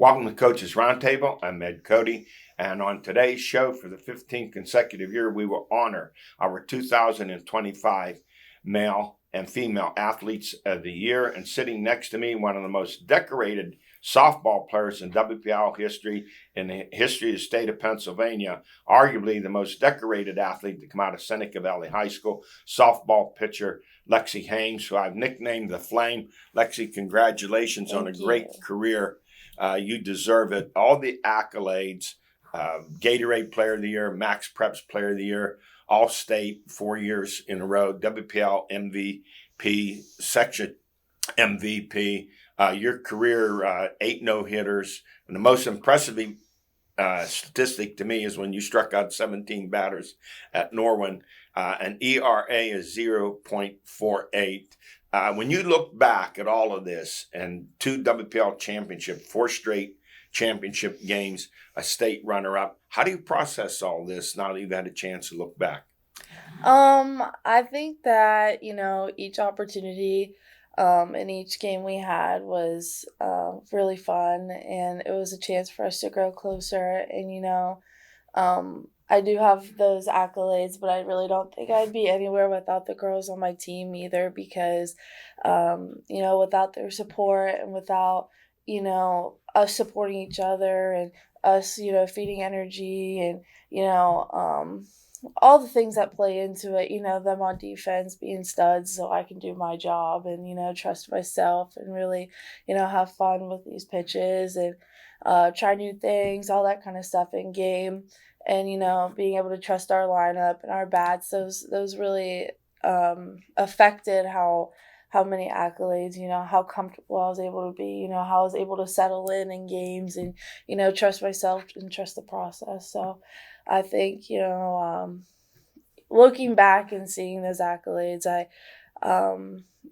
Welcome to Coach's Roundtable. I'm Ed Codi, and on today's show, for the 15th consecutive year, we will honor our 2025 male and female athletes of the year. And sitting next to me, one of the most decorated softball players in WPIAL history, in the history of the state of Pennsylvania, arguably the most decorated athlete to come out of Seneca Valley High School, softball pitcher Lexie Hames, who I've nicknamed the Flame. Lexie, congratulations on a great career. You deserve it. All the accolades, Gatorade Player of the Year, Max Preps Player of the Year, All-State 4 years in a row, WPIAL MVP, Section MVP, your career, 8 no-hitters. And the most impressive statistic to me is when you struck out 17 batters at Norwin. An ERA is 0.48. When you look back at all of this and 2 WPIAL championship, 4 straight championship games, a state runner-up, how do you process all this now that you've had a chance to look back? I think that, each opportunity and each game we had was really fun, and it was a chance for us to grow closer. And, I do have those accolades, but I really don't think I'd be anywhere without the girls on my team either, because, without their support and without, us supporting each other and us, feeding energy and, all the things that play into it, them on defense being studs so I can do my job and, trust myself and really, have fun with these pitches and try new things, all that kind of stuff in game. And, being able to trust our lineup and our bats, those really affected how many accolades, how comfortable I was able to be, how I was able to settle in games and, trust myself and trust the process. So I think, looking back and seeing those accolades,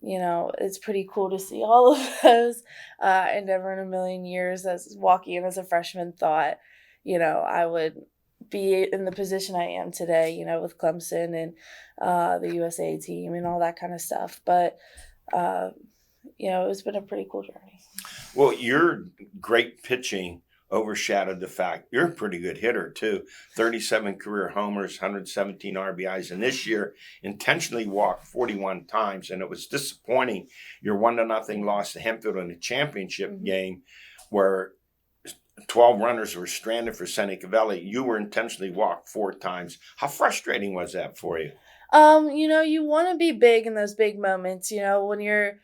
it's pretty cool to see all of those. I never in a million years, as walking in as a freshman, thought, I would be in the position I am today, with Clemson and the USA team and all that kind of stuff. But, it's been a pretty cool journey. Well, your great pitching overshadowed the fact you're a pretty good hitter, too. 37 career homers, 117 RBIs, and this year intentionally walked 41 times, and it was disappointing. Your 1-0 loss to Hempfield in the championship game where 12 runners were stranded for Seneca Valley. You were intentionally walked 4 times. How frustrating was that for you? You want to be big in those big moments. When you're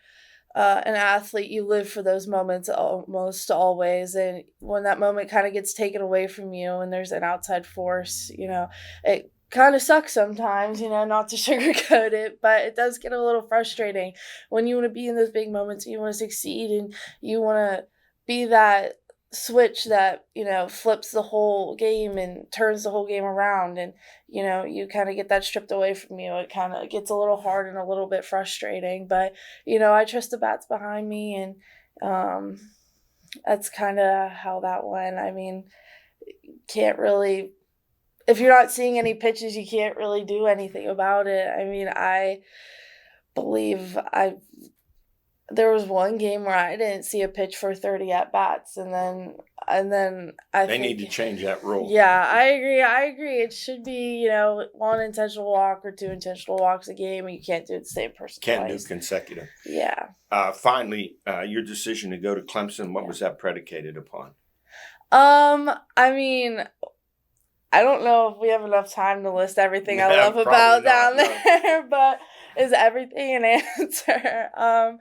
an athlete, you live for those moments almost always. And when that moment kind of gets taken away from you and there's an outside force, it kind of sucks sometimes, not to sugarcoat it, but it does get a little frustrating when you want to be in those big moments and you want to succeed and you want to be that switch that, flips the whole game and turns the whole game around, and, you kind of get that stripped away from you. It kind of gets a little hard and a little bit frustrating, but, I trust the bats behind me, and that's kind of how that went. I mean, can't really, if you're not seeing any pitches, you can't really do anything about it. I mean, I believe there was one game where I didn't see a pitch for 30 at-bats, and then They need to change that rule. Yeah, I agree. It should be, 1 intentional walk or 2 intentional walks a game, and you can't do it the same person Can't twice. do consecutive. Yeah. Finally, your decision to go to Clemson, what was that predicated upon? I mean, I don't know if we have enough time to list everything I love about down there, but is everything an answer?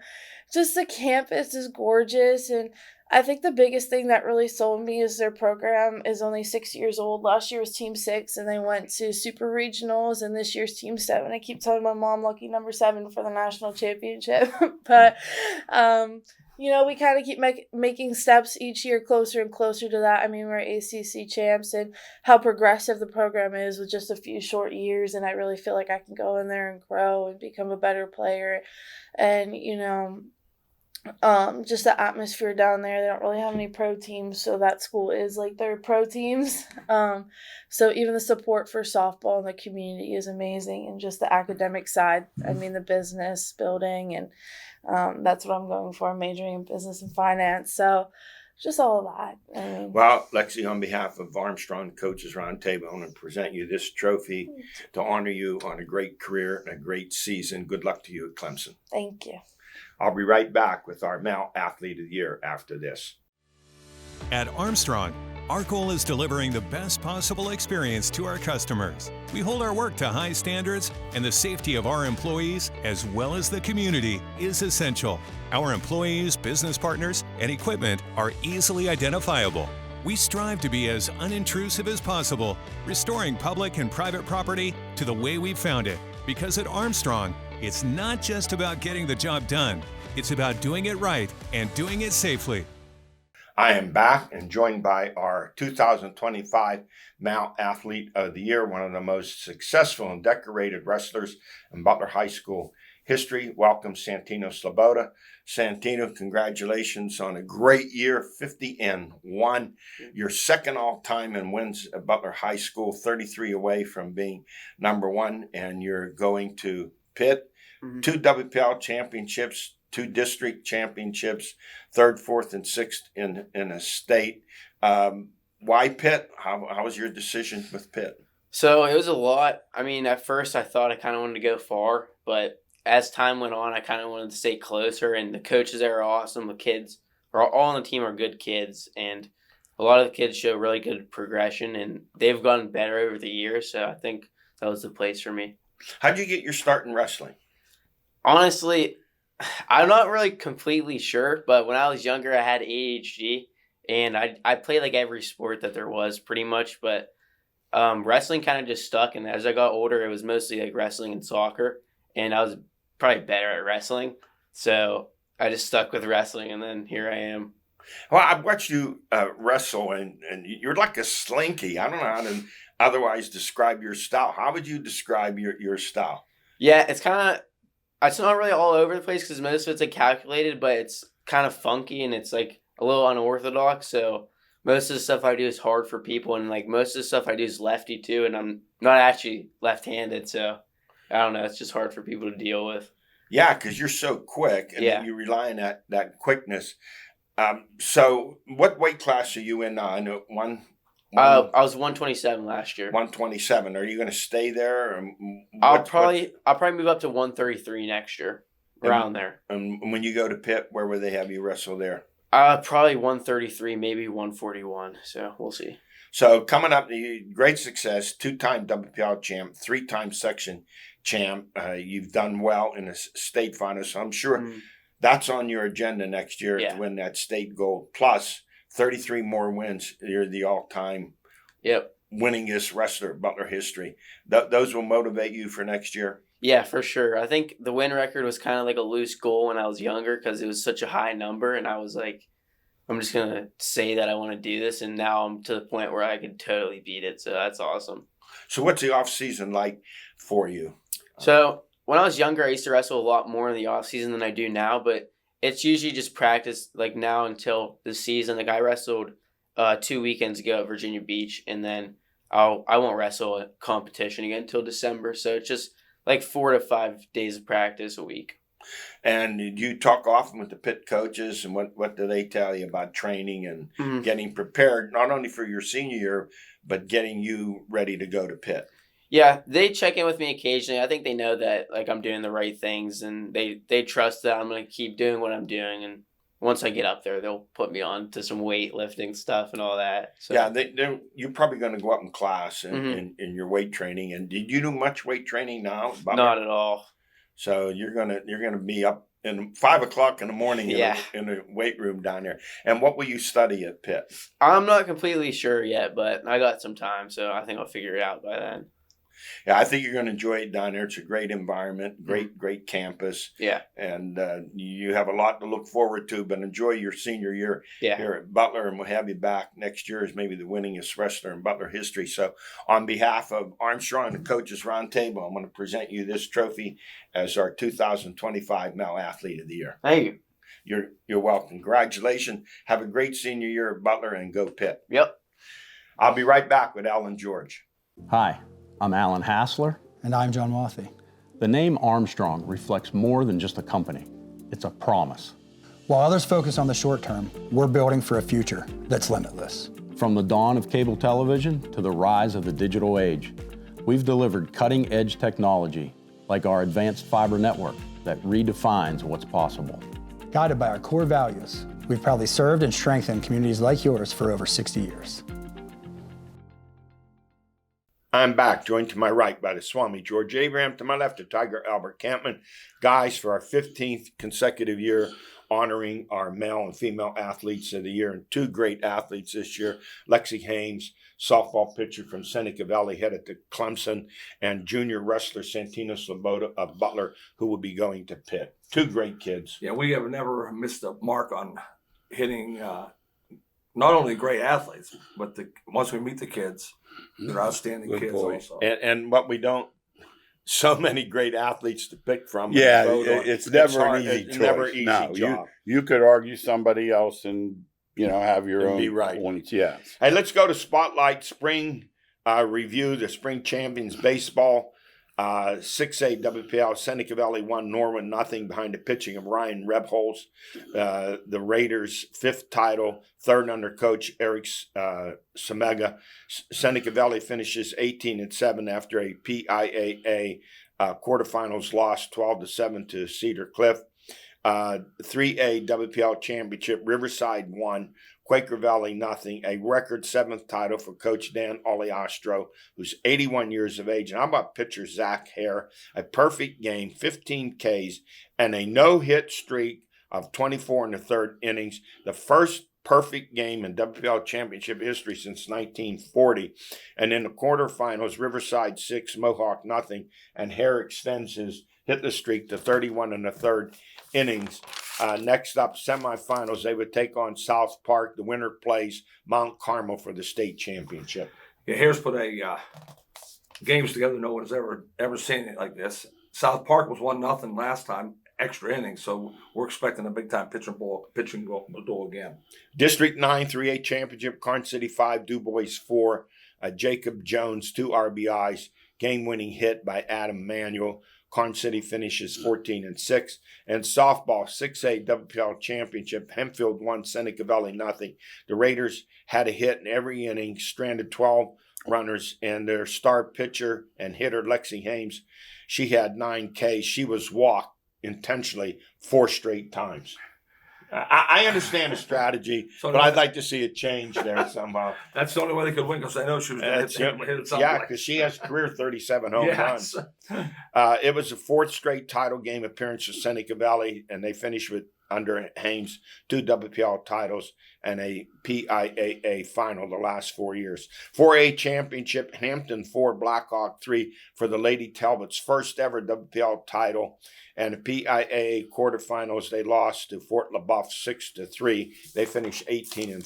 Just the campus is gorgeous, and I think the biggest thing that really sold me is their program is only 6 years old. Last year was Team 6, and they went to Super Regionals, and this year's Team 7. I keep telling my mom, lucky number 7 for the national championship. But, we kind of keep making steps each year closer and closer to that. I mean, we're ACC champs, and how progressive the program is with just a few short years, and I really feel like I can go in there and grow and become a better player. And, just the atmosphere down there, they don't really have any pro teams, so that school is like their pro teams. So even the support for softball in the community is amazing, and just the academic side, I mean, the business building, and that's what I'm going for. I'm majoring in business and finance, so just all of that. I mean, Well, Lexie, on behalf of Armstrong Coaches Roundtable, I want to present you this trophy to honor you on a great career and a great season. Good luck to you at Clemson. thank you. I'll be right back with our Male Athlete of the Year after this. At Armstrong, our goal is delivering the best possible experience to our customers. We hold our work to high standards, and the safety of our employees, as well as the community, is essential. Our employees, business partners, and equipment are easily identifiable. We strive to be as unintrusive as possible, restoring public and private property to the way we found it. Because at Armstrong, it's not just about getting the job done. It's about doing it right and doing it safely. I am back and joined by our 2025 Male Athlete of the Year, one of the most successful and decorated wrestlers in Butler High School history. Welcome, Santino Slaboda. Santino, congratulations on a great year, 50-1. You're second all-time in wins at Butler High School, 33 away from being number one, and you're going to Pitt. 2 WPIAL championships, 2 district championships, 3rd, 4th, and 6th in a state. Why Pitt? How was your decision with Pitt? So it was a lot. I mean, at first I thought I kind of wanted to go far, but as time went on, I kind of wanted to stay closer. And the coaches there are awesome. The kids are all on the team are good kids, and a lot of the kids show really good progression, and they've gotten better over the years. So I think that was the place for me. How'd you get your start in wrestling? Honestly, I'm not really completely sure, but when I was younger, I had ADHD, and I played like every sport that there was pretty much, but wrestling kind of just stuck. And as I got older, it was mostly like wrestling and soccer, and I was probably better at wrestling, so I just stuck with wrestling, and then here I am. Well, I've watched you wrestle, and you're like a slinky. I don't know how to otherwise describe your style. How would you describe your style? Yeah, it's not really all over the place because most of it's like calculated, but it's kind of funky and it's like a little unorthodox. So most of the stuff I do is hard for people, and like most of the stuff I do is lefty too, and I'm not actually left-handed, so I don't know. It's just hard for people to deal with. Yeah, because you're so quick, and you rely on that quickness. So what weight class are you in now? I know I was 127 last year. 127. Are you going to stay there? Or I'll probably move up to 133 next year, around there. And when you go to Pitt, where will they have you wrestle there? Probably 133, maybe 141. So we'll see. So coming up, great success, 2-time WPIAL champ, 3-time section champ. You've done well in the state finals, so I'm sure that's on your agenda next year to win that state gold. Plus 33 more wins. You're the all-time winningest wrestler in Butler history. Those will motivate you for next year? Yeah, for sure. I think the win record was kind of like a loose goal when I was younger because it was such a high number, and I was like, I'm just going to say that I want to do this, and now I'm to the point where I could totally beat it, so that's awesome. So what's the off-season like for you? So when I was younger, I used to wrestle a lot more in the off-season than I do now, but it's usually just practice like now until the season. Like I wrestled 2 weekends ago at Virginia Beach, and then I won't wrestle a competition again until December. So it's just like 4 to 5 days of practice a week. And do you talk often with the Pitt coaches, and what do they tell you about training and getting prepared, not only for your senior year, but getting you ready to go to Pitt? Yeah, they check in with me occasionally. I think they know that like I'm doing the right things, and they trust that I'm going to keep doing what I'm doing. And once I get up there, they'll put me on to some weightlifting stuff and all that. So. Yeah, you're probably going to go up in class in your weight training. And did you do much weight training now? Not at all. So you're gonna be up in 5 o'clock in the morning in the weight room down there. And what will you study at Pitt? I'm not completely sure yet, but I got some time, so I think I'll figure it out by then. Yeah, I think you're going to enjoy it down there. It's a great environment, great campus. Yeah. And you have a lot to look forward to, but enjoy your senior year here at Butler, and we'll have you back next year as maybe the winningest wrestler in Butler history. So on behalf of Armstrong and the Coaches Roundtable, I'm going to present you this trophy as our 2025 Male Athlete of the Year. Thank you. You're welcome. Congratulations. Have a great senior year at Butler, and go Pitt. Yep. I'll be right back with Alan George. Hi, I'm Alan Hassler. And I'm John Wathy. The name Armstrong reflects more than just a company. It's a promise. While others focus on the short term, we're building for a future that's limitless. From the dawn of cable television to the rise of the digital age, we've delivered cutting-edge technology like our advanced fiber network that redefines what's possible. Guided by our core values, we've proudly served and strengthened communities like yours for over 60 years. I'm back, joined to my right by the Swami George Abraham, to my left the Tiger Albert Campman. Guys, for our 15th consecutive year, honoring our male and female athletes of the year, and two great athletes this year, Lexie Haynes, softball pitcher from Seneca Valley, headed to Clemson, and junior wrestler Santino Slaboda of Butler, who will be going to Pitt. Two great kids. Yeah, we have never missed a mark on hitting not only great athletes, but once we meet the kids, they're outstanding Good kids boy. also. And what we don't, so many great athletes to pick from. Yeah, It's it's never hard. an easy It's choice. never easy No, job. you could argue somebody else and have your And own be right. points. Yes. Hey, let's go to Spotlight Spring Review, the Spring Champions Baseball. 6A WPIAL, Seneca Valley won Norman nothing behind the pitching of Ryan Rebholz. The Raiders' fifth title, third under coach Eric Semega. Seneca Valley finishes 18-7 after a PIAA quarterfinals loss 12-7 to Cedar Cliff. 3A WPIAL Championship, Riverside won, Quaker Valley nothing, a record seventh title for Coach Dan Oliastro, who's 81 years of age. And how about pitcher Zach Hare? A perfect game, 15 Ks, and a no-hit streak of 24 in the third innings. The first perfect game in WPIAL Championship history since 1940. And in the quarterfinals, Riverside 6, Mohawk nothing, and Hare extends his hit-the streak to 31 in the third innings. Next up, semifinals, they would take on South Park. The winner plays Mount Carmel for the state championship. Yeah, Harris put a games together no one's ever seen it like this. South Park was 1-0 last time, extra innings, so we're expecting a big-time pitching goal again. District 9 3A championship, Karn City 5, Du Bois 4. Jacob Jones, 2 RBIs, game-winning hit by Adam Manuel. Karn City finishes 14-6. And softball, 6A WPIAL championship, Hempfield won, Seneca Valley nothing. The Raiders had a hit in every inning, stranded 12 runners, and their star pitcher and hitter, Lexie Haynes, she had 9 Ks. She was walked intentionally 4 straight times. I understand the strategy, but I'd like to see a change there somehow. That's the only way they could win, because I know she was going to hit it something. Yeah, because she has career 37 home runs. It was the 4th straight title game appearance for Seneca Valley, and they finished with, under Haynes, 2 WPIAL titles and a PIAA final the last 4 years. 4A championship, Hampton 4, Blackhawk 3 for the Lady Talbot's first ever WPIAL title. And the PIAA quarterfinals, they lost to Fort LaBeouf 6-3. They finished 18-4.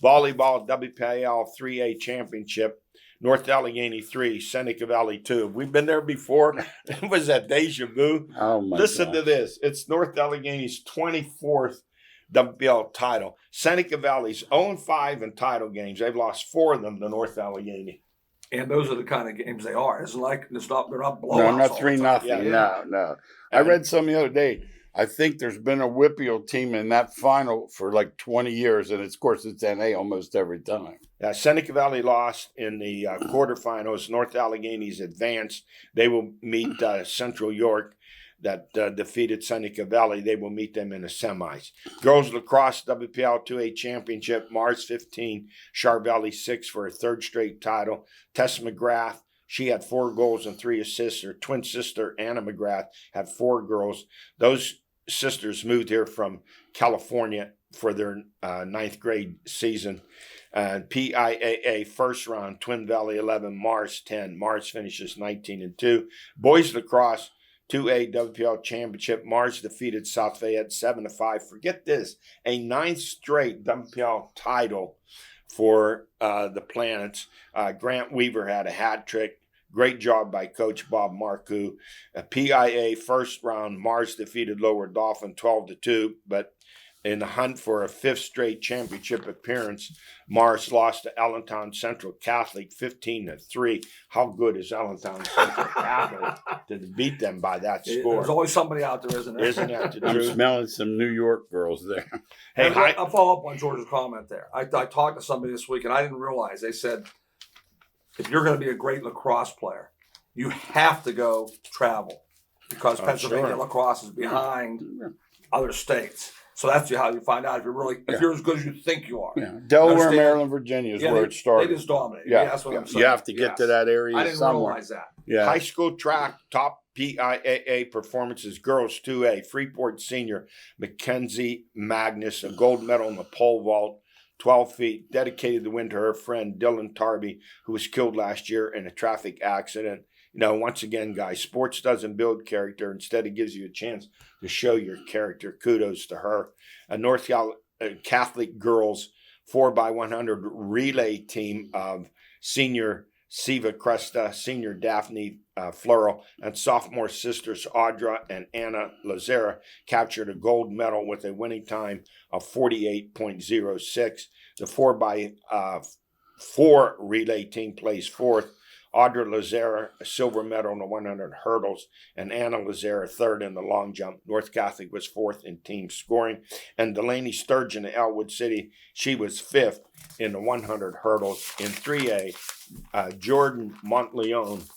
Volleyball, WPIAL 3A championship, North Allegheny 3, Seneca Valley 2. We've been there before. It was that deja vu. Oh my Listen God. to this. It's North Allegheny's 24th WPIAL title. Seneca Valley's 0-5 in title games. They've lost 4 of them to North Allegheny. And those are the kind of games they are. It's like they're not blowouts. No, not all the 3-0. time. Yeah. No. I read some the other day. I think there's been a WPIAL team in that final for like 20 years, and of course it's NA almost every time. Seneca Valley lost in the quarterfinals. North Allegheny's advanced. They will meet Central York that defeated Seneca Valley. They will meet them in the semis. Girls lacrosse WPIAL 2A championship, Mars 15, Char Valley 6 for her 3rd straight title. Tess McGrath, she had 4 goals and 3 assists. Her twin sister, Anna McGrath, had 4 girls. Those sisters moved here from California for their 9th grade season. PIAA first round, Twin Valley 11, Mars 10. Mars finishes 19-2. Boys lacrosse 2A WPIAL championship, Mars defeated South Fayette 7-5. Forget this, a 9th straight WPIAL title for the Planets. Grant Weaver had a hat trick. Great job by Coach Bob Marcoux. PIA first round, Mars defeated Lower Dauphin 12-2, but In the hunt for a 5th straight championship appearance, Morris lost to Allentown Central Catholic 15-3. How good is Allentown Central Catholic to beat them by that score? There's always somebody out there, isn't there? Isn't that the I'm truth? smelling some New York girls there. Hey, And I'll follow up on George's comment there. I talked to somebody this week, and I didn't realize. They said, if you're going to be a great lacrosse player, you have to go travel because Pennsylvania sure. lacrosse is behind other states. So that's how you find out if you're as good as you think you are. Yeah. Delaware, Understand? Maryland, Virginia is where it started. They just dominate. Yeah, That's what I'm saying. you have to get to that area I didn't somewhere. realize that. Yeah. High school track top PIAA performances, girls 2A, Freeport senior Mackenzie Magnus, a gold medal in the pole vault, 12 feet, dedicated the win to her friend Dylan Tarby, who was killed last year in a traffic accident. Once again, guys, sports doesn't build character. Instead, it gives you a chance to show your character. Kudos to her. A North Catholic girls 4x100 relay team of senior Siva Cresta, senior Daphne Floral, and sophomore sisters Audra and Anna Lazara captured a gold medal with a winning time of 48.06. The 4x4 relay team placed fourth. Audra Lazara, a silver medal in the 100 hurdles, and Anna Lazara, third in the long jump. North Catholic was fourth in team scoring. And Delaney Sturgeon of Elwood City, she was fifth in the 100 hurdles. In 3A, Jordan Montleone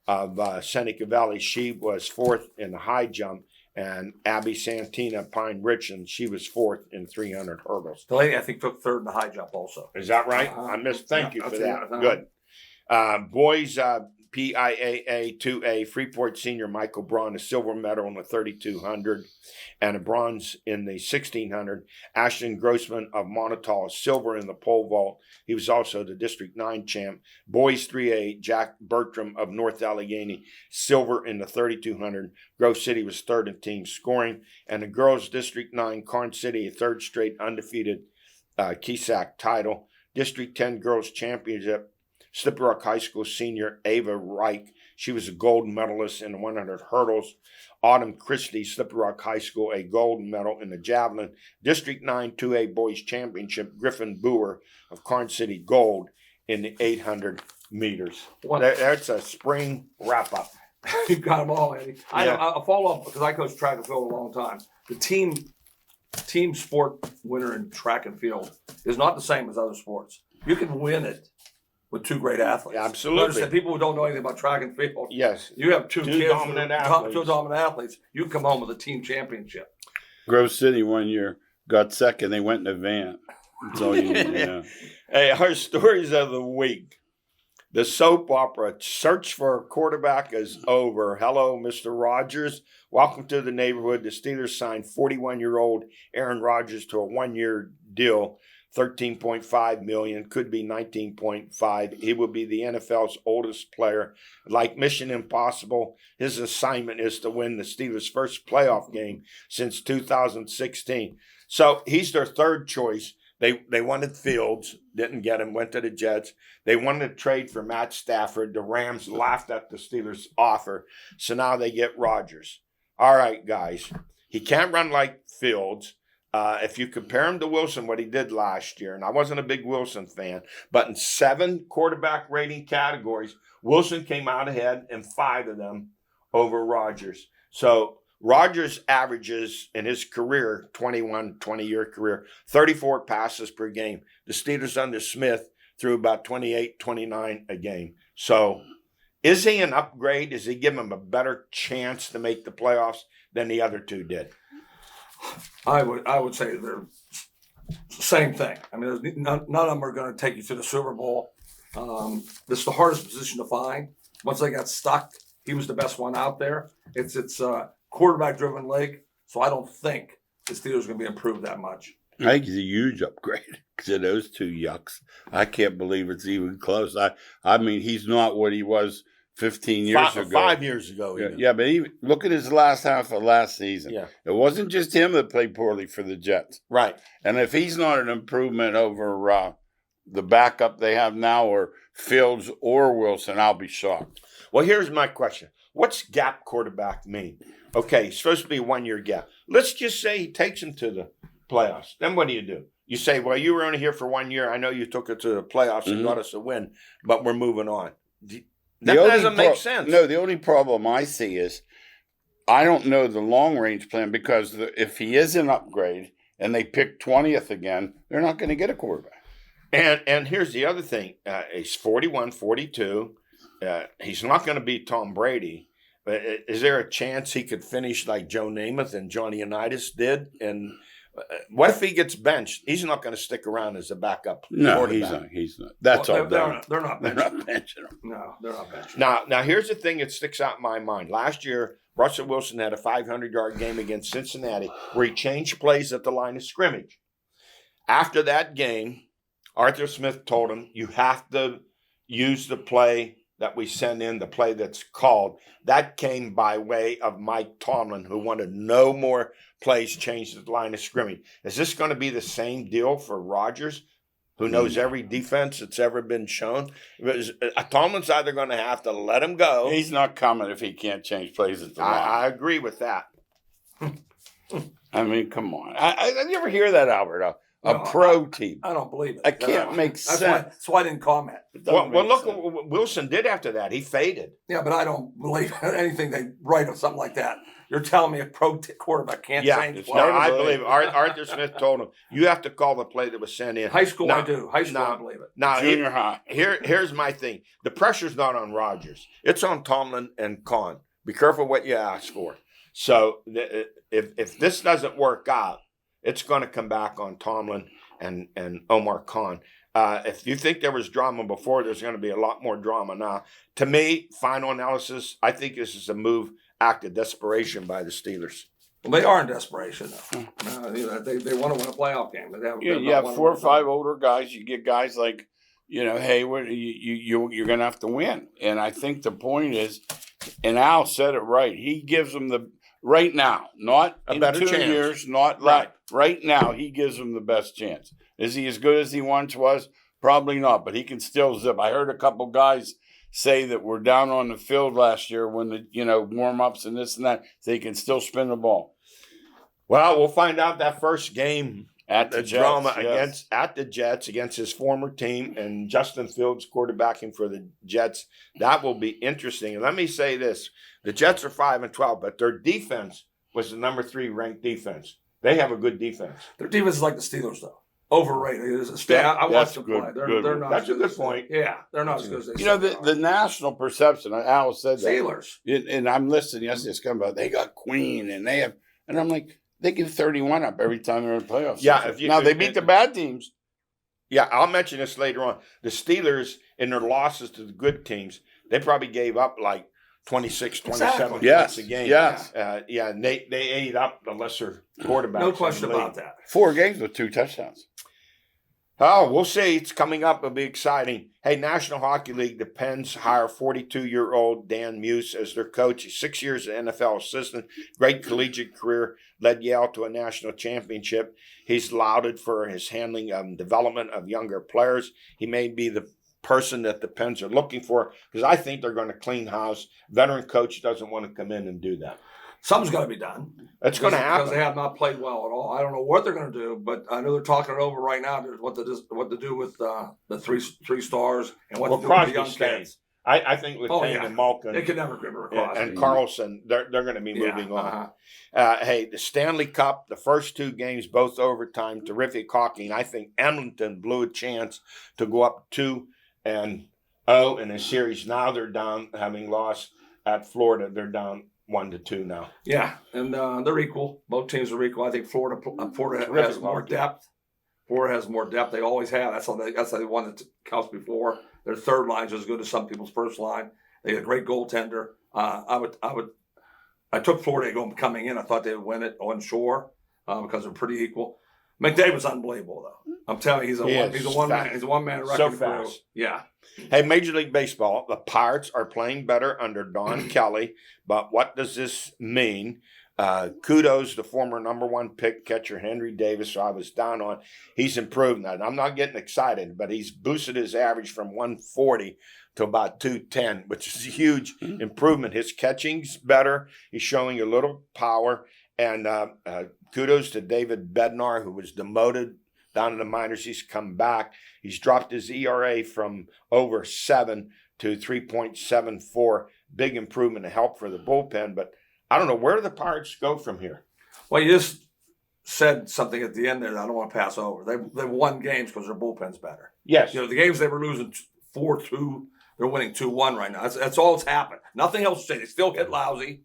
of Seneca Valley, she was fourth in the high jump. And Abby Santino, Pine Richland, she was fourth in 300 hurdles. Delaney, I think, took third in the high jump also. Is that right? I missed. Thank you for that. Good. Boys PIAA 2A, Freeport senior Michael Braun, a silver medal in the 3200 and a bronze in the 1600. Ashton Grossman of Montauk, silver in the pole vault. He was also the District 9 champ. Boys 3A, Jack Bertram of North Allegheny, silver in the 3200. Grove City was third in team scoring. And the girls District 9, Carn City, a third straight undefeated KESAC title. District 10 girls championship. Slippery Rock High School senior Ava Reich, she was a gold medalist in the 100 hurdles. Autumn Christie, Slippery Rock High School, a gold medal in the javelin. District 9 2A Boys Championship, Griffin Boer of Carn City, gold in the 800 meters. That's a spring wrap-up. You've got them all, Eddie. Yeah. I'll follow up because I coached track and field a long time. The team sport winner in track and field is not the same as other sports. You can win it with two great athletes. Absolutely. You understand, people who don't know anything about track and field. Yes. You have two kids, dominant athletes. two dominant athletes. You come home with a team championship. Grove City one year got second. They went in a van. That's all you need to know. Hey, our stories of the week. The soap opera Search for a Quarterback is over. Hello, Mr. Rogers. Welcome to the neighborhood. The Steelers signed 41-year-old Aaron Rodgers to a one-year deal. $13.5 million, could be $19.5. He will be the NFL's oldest player. Like Mission Impossible, his assignment is to win the Steelers' first playoff game since 2016. So he's their third choice. They wanted Fields, didn't get him, went to the Jets. They wanted to trade for Matt Stafford. The Rams laughed at the Steelers' offer. So now they get Rodgers. All right, guys. He can't run like Fields. If you compare him to Wilson, what he did last year, and I wasn't a big Wilson fan, but in 7 quarterback rating categories, Wilson came out ahead in 5 of them over Rodgers. So Rodgers averages in his career, 20-year career, 34 passes per game. The Steelers under Smith threw about 28, 29 a game. So is he an upgrade? Does he give him a better chance to make the playoffs than the other two did? I would say they're same thing. I mean, none of them are going to take you to the Super Bowl. This is the hardest position to find. Once they got stuck, he was the best one out there. It's a quarterback-driven league, so I don't think the Steelers are going to be improved that much. I think he's a huge upgrade to those two yucks. I can't believe it's even close. I mean, he's not what he was 15 years ago. 5 years ago. Yeah, but look at his last half of last season. Yeah. It wasn't just him that played poorly for the Jets. Right. And if he's not an improvement over the backup they have now, or Fields or Wilson, I'll be shocked. Well, here's my question. What's gap quarterback mean? Okay, it's supposed to be a 1-year gap. Let's just say he takes him to the playoffs. Then what do? You say, well, you were only here for 1 year. I know you took it to the playoffs and got us a win, but we're moving on. That doesn't make sense. No, the only problem I see is I don't know the long-range plan because if he is an upgrade and they pick 20th again, they're not going to get a quarterback. And here's the other thing. He's 41, 42. He's not going to be Tom Brady. But is there a chance he could finish like Joe Namath and Johnny Unitas did? And what if he gets benched? He's not going to stick around as a backup quarterback. He's not. That's all. They're not benching him. No, they're not benching. Now here's the thing that sticks out in my mind. Last year, Russell Wilson had a 500-yard game against Cincinnati where he changed plays at the line of scrimmage. After that game, Arthur Smith told him, you have to use the play that we send in, the play that's called. That came by way of Mike Tomlin, who wanted no more plays changed at the line of scrimmage. Is this going to be the same deal for Rodgers, who knows every defense that's ever been shown? Tomlin's either going to have to let him go. He's not coming if he can't change plays at the line. I agree with that. I mean, come on. I never hear that, Albert. Pro team. I don't believe it. I can't make sense. That's why I didn't comment. Well, look what Wilson did after that. He faded. Yeah, but I don't believe anything they write or something like that. You're telling me a quarterback can't change plays? No, I believe it. Arthur Smith told him, you have to call the play that was sent in. High school, I do. High school, I believe it. Now, junior high. Here's my thing. The pressure's not on Rodgers. It's on Tomlin and Kahn. Be careful what you ask for. So if this doesn't work out, it's going to come back on Tomlin and Omar Khan. If you think there was drama before, there's going to be a lot more drama now. To me, final analysis, I think this is a act of desperation by the Steelers. Well, they are in desperation, though. They want to win a playoff game. You have 4 or 5 older guys. You get guys like, Hayward. You're going to have to win. And I think the point is, and Al said it right. He gives them right now, not a in better 2 chance. years, not right. Right now, he gives them the best chance. Is he as good as he once was? Probably not, but he can still zip. I heard a couple guys say that we're down on the field last year when the warm-ups and this and that. They can still spin the ball. Well, we'll find out that first game at the Jets, drama at the Jets against his former team and Justin Fields quarterbacking for the Jets. That will be interesting. And let me say this: the Jets are 5-12, but their defense was the number 3 ranked defense. They have a good defense. Their defense is like the Steelers, though. Overrated. I watched them play. They're not. That's a good point. Yeah, they're not as good as they. The national perception. Al said that. Steelers. And I'm listening yesterday. It's coming about they got Queen and they have, and I'm like, they give 31 up every time they're in playoffs. Yeah. Now they beat the bad teams. Yeah, I'll mention this later on. The Steelers in their losses to the good teams, they probably gave up like 26, 27 points a game. Yes. And they ate up the lesser quarterbacks. No question about that. 4 games with 2 touchdowns. Oh, we'll see. It's coming up. It'll be exciting. Hey, National Hockey League, the Pens hire 42-year-old Dan Muse as their coach. He's 6 years as NFL assistant. Great collegiate career. Led Yale to a national championship. He's lauded for his handling and development of younger players. He may be the person that the Pens are looking for because I think they're going to clean house. Veteran coach doesn't want to come in and do that. Something's got to be done. It's going to happen. Because they have not played well at all. I don't know what they're going to do, but I know they're talking it over right now. What to do with the three stars and what to do with the young kids. I think Latane and Malkin. They can never get rid of Crosby. And Carlson, they're going to be moving on. Hey, the Stanley Cup, the first 2 games, both overtime, terrific hockey. And I think Edmonton blew a chance to go up 2-0 in a series. Now they're down, having lost at Florida. They're down 1-2 now. Yeah, and they're equal. Both teams are equal. I think Florida has more depth. Florida has more depth. They always have. That's how they won the Cups before. Their third line's as good as some people's first line. They got a great goaltender. I took Florida coming in. I thought they would win it on shore because they're pretty equal. McDavid's unbelievable though. I'm telling you, he's a one man record. So fast. Yeah. Hey, Major League Baseball, the Pirates are playing better under Don Kelly, but what does this mean? Kudos to former number 1 pick catcher Henry Davis, who I was down on. He's improved now. I'm not getting excited, but he's boosted his average from 140 to about 210, which is a huge improvement. His catching's better. He's showing a little power, And kudos to David Bednar, who was demoted down in the minors. He's come back. He's dropped his ERA from over 7 to 3.74. Big improvement and help for the bullpen. But I don't know, where do the Pirates go from here? Well, you just said something at the end there that I don't want to pass over. They've won games because their bullpen's better. Yes. You know, the games they were losing 4-2, they're winning 2-1 right now. That's all that's happened. Nothing else to say. They still hit lousy.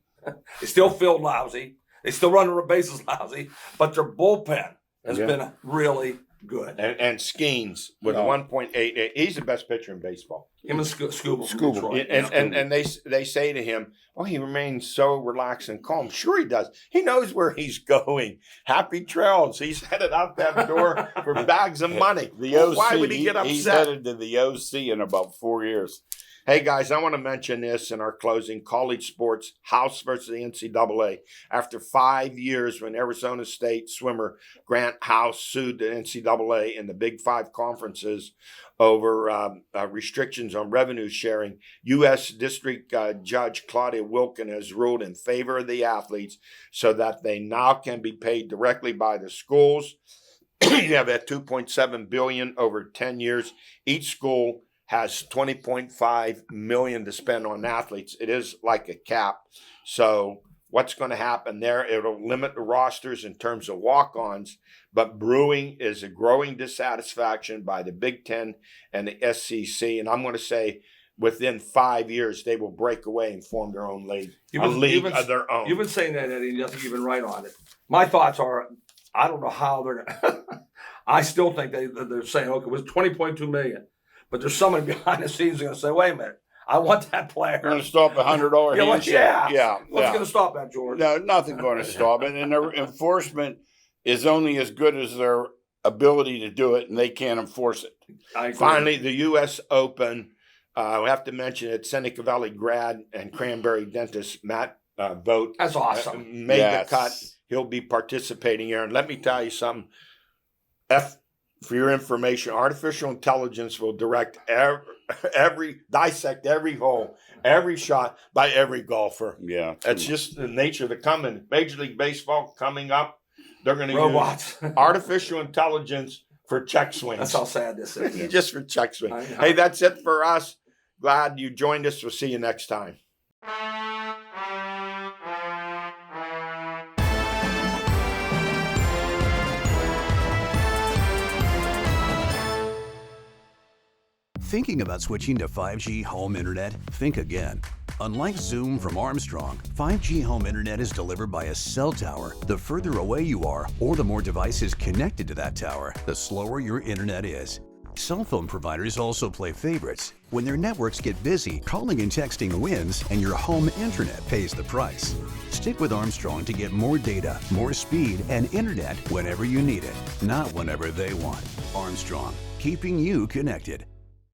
They still field lousy. They still run the bases lousy. But their bullpen has been really good. And Skeens with a 1.88. He's the best pitcher in baseball. Him and Scooble. And they say to him, "Oh, he remains so relaxed and calm." Sure, he does. He knows where he's going. Happy trails. He's headed out that door for bags of money. The OC, why would he get upset? He's headed to the OC in about 4 years. Hey, guys, I want to mention this in our closing. College sports, House versus the NCAA. After 5 years when Arizona State swimmer Grant House sued the NCAA in the Big Five conferences over restrictions on revenue sharing, U.S. District Judge Claudia Wilkin has ruled in favor of the athletes so that they now can be paid directly by the schools. You have that $2.7 billion over 10 years. Each school has $20.5 million to spend on athletes. It is like a cap. So what's going to happen there? It'll limit the rosters in terms of walk-ons, but brewing is a growing dissatisfaction by the Big Ten and the SEC. And I'm going to say within 5 years, they will break away and form their own league, a league of their own. You've been saying that, Eddie, and nothing you've been right on it. My thoughts are, I don't know how they're going to. I still think they're saying, okay, it was $20.2 million. But there's somebody behind the scenes who's going to say, wait a minute, I want that player. Going to stop $100 handshake. Yeah. What's going to stop that, George? No, nothing going to stop it. And their enforcement is only as good as their ability to do it, and they can't enforce it. Finally, the U.S. Open. We have to mention it. Seneca Valley grad and Cranberry dentist Matt Vogt. That's awesome. Made the cut. He'll be participating here. And let me tell you something. For your information, artificial intelligence will dissect every hole, every shot by every golfer. Yeah. That's just the nature of the coming. Major League Baseball coming up, they're going to robots, use artificial intelligence for check swings. That's how sad this is. Just for check swings. Hey, that's it for us. Glad you joined us. We'll see you next time. Thinking about switching to 5G home internet? Think again. Unlike Zoom from Armstrong, 5G home internet is delivered by a cell tower. The further away you are, or the more devices connected to that tower, the slower your internet is. Cell phone providers also play favorites. When their networks get busy, calling and texting wins, and your home internet pays the price. Stick with Armstrong to get more data, more speed, and internet whenever you need it, not whenever they want. Armstrong, keeping you connected.